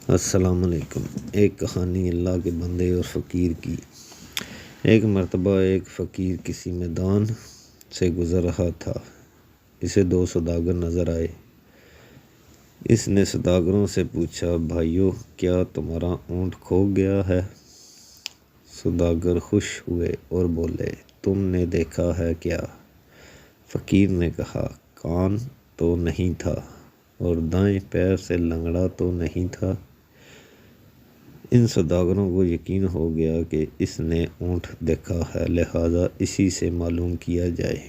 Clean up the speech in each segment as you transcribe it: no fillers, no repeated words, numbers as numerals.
السلام علیکم۔ ایک کہانی اللہ کے بندے اور فقیر کی۔ ایک مرتبہ ایک فقیر کسی میدان سے گزر رہا تھا۔ اسے 2 سوداگر نظر آئے۔ اس نے سوداگروں سے پوچھا، بھائیو، کیا تمہارا اونٹ کھو گیا ہے؟ سوداگر خوش ہوئے اور بولے، تم نے دیکھا ہے کیا؟ فقیر نے کہا، کان تو نہیں تھا اور دائیں پیر سے لنگڑا تو نہیں تھا۔ ان سوداگروں کو یقین ہو گیا کہ اس نے اونٹ دیکھا ہے، لہٰذا اسی سے معلوم کیا جائے۔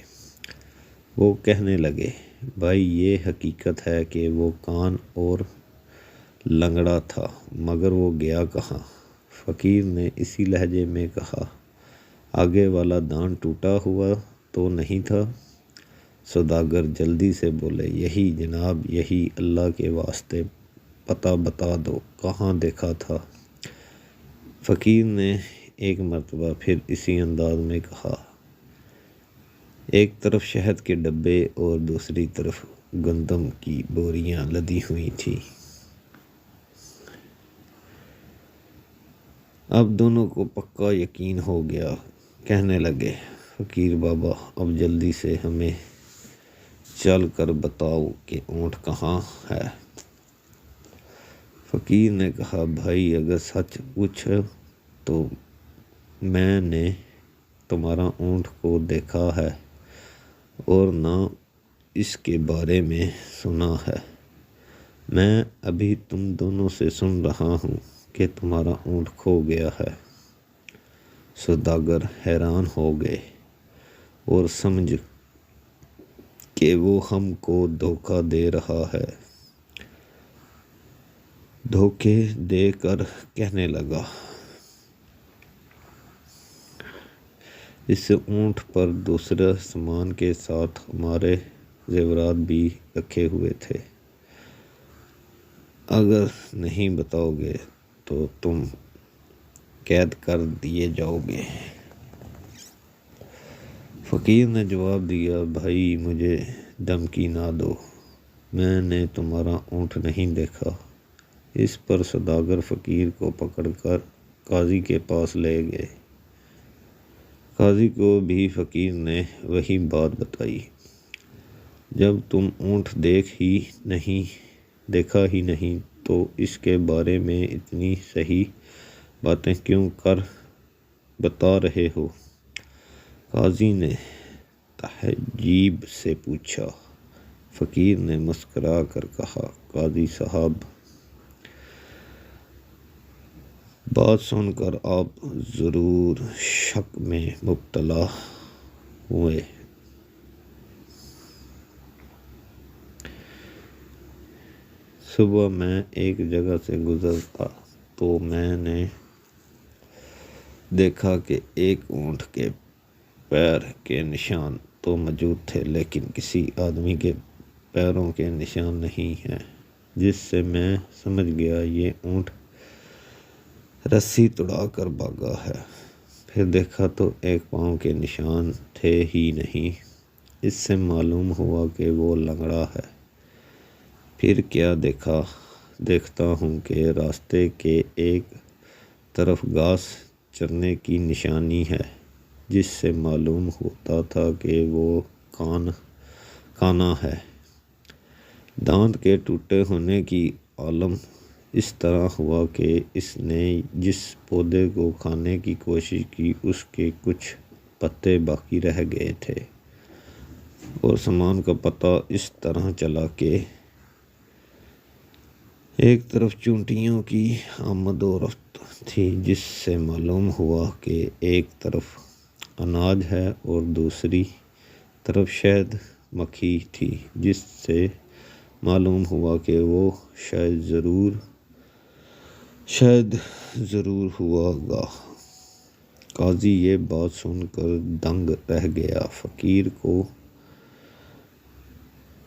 وہ کہنے لگے، بھائی، یہ حقیقت ہے کہ وہ کان اور لنگڑا تھا، مگر وہ گیا کہاں؟ فقیر نے اسی لہجے میں کہا، آگے والا دان ٹوٹا ہوا تو نہیں تھا؟ سوداگر جلدی سے بولے، یہی جناب، یہی، اللہ کے واسطے پتہ بتا دو، کہاں دیکھا تھا؟ فقیر نے ایک مرتبہ پھر اسی انداز میں کہا۔ ایک طرف شہد کے ڈبے اور دوسری طرف گندم کی بوریاں لدی ہوئی تھیں۔ اب دونوں کو پکا یقین ہو گیا۔ کہنے لگے، فقیر بابا، اب جلدی سے ہمیں چل کر بتاؤ کہ اونٹ کہاں ہے؟ فقیر نے کہا، بھائی، اگر سچ پوچھو تو میں نے تمہارا اونٹ کو دیکھا ہے اور نہ اس کے بارے میں سنا ہے۔ میں ابھی تم دونوں سے سن رہا ہوں کہ تمہارا اونٹ کھو گیا ہے۔ سوداگر حیران ہو گئے اور سمجھ کہ وہ ہم کو دھوکہ دے رہا ہے۔ دھوکے دے کر کہنے لگا، اس اونٹ پر دوسرے سامان کے ساتھ ہمارے زیورات بھی رکھے ہوئے تھے۔ اگر نہیں بتاؤ گے تو تم قید کر دیے جاؤ گے۔ فقیر نے جواب دیا، بھائی، مجھے دھمکی نہ دو، میں نے تمہارا اونٹ نہیں دیکھا۔ اس پر سوداگر فقیر کو پکڑ کر قاضی کے پاس لے گئے۔ قاضی کو بھی فقیر نے وہی بات بتائی۔ جب تم اونٹ دیکھا ہی نہیں تو اس کے بارے میں اتنی صحیح باتیں کیوں کر بتا رہے ہو؟ قاضی نے تعجب سے پوچھا۔ فقیر نے مسکرا کر کہا، قاضی صاحب، بات سن کر آپ ضرور شک میں مبتلا ہوئے۔ صبح میں ایک جگہ سے گزرا تو میں نے دیکھا کہ ایک اونٹ کے پیر کے نشان تو موجود تھے، لیکن کسی آدمی کے پیروں کے نشان نہیں ہیں، جس سے میں سمجھ گیا یہ اونٹ رسی توڑا کر بھاگا ہے۔ پھر دیکھا تو ایک پاؤں کے نشان تھے ہی نہیں، اس سے معلوم ہوا کہ وہ لنگڑا ہے۔ پھر کیا دیکھتا ہوں کہ راستے کے ایک طرف گھاس چرنے کی نشانی ہے، جس سے معلوم ہوتا تھا کہ وہ کانا ہے۔ دانت کے ٹوٹے ہونے کی علم اس طرح ہوا کہ اس نے جس پودے کو کھانے کی کوشش کی اس کے کچھ پتے باقی رہ گئے تھے، اور سامان کا پتہ اس طرح چلا کہ ایک طرف چونٹیوں کی آمد و رفت تھی، جس سے معلوم ہوا کہ ایک طرف اناج ہے اور دوسری طرف شہد مکھی تھی، جس سے معلوم ہوا کہ وہ شاید ضرور ہوا گا۔ قاضی یہ بات سن کر دنگ رہ گیا۔ فقیر کو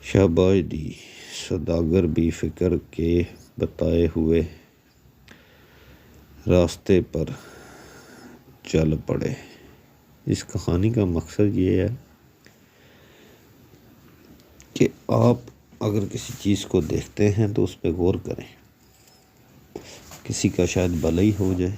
شاباش دی۔ سوداگر بھی فقیر کے بتائے ہوئے راستے پر چل پڑے۔ اس کہانی کا مقصد یہ ہے کہ آپ اگر کسی چیز کو دیکھتے ہیں تو اس پہ غور کریں۔ کسی کا شاید بھلا ہی ہو جائے.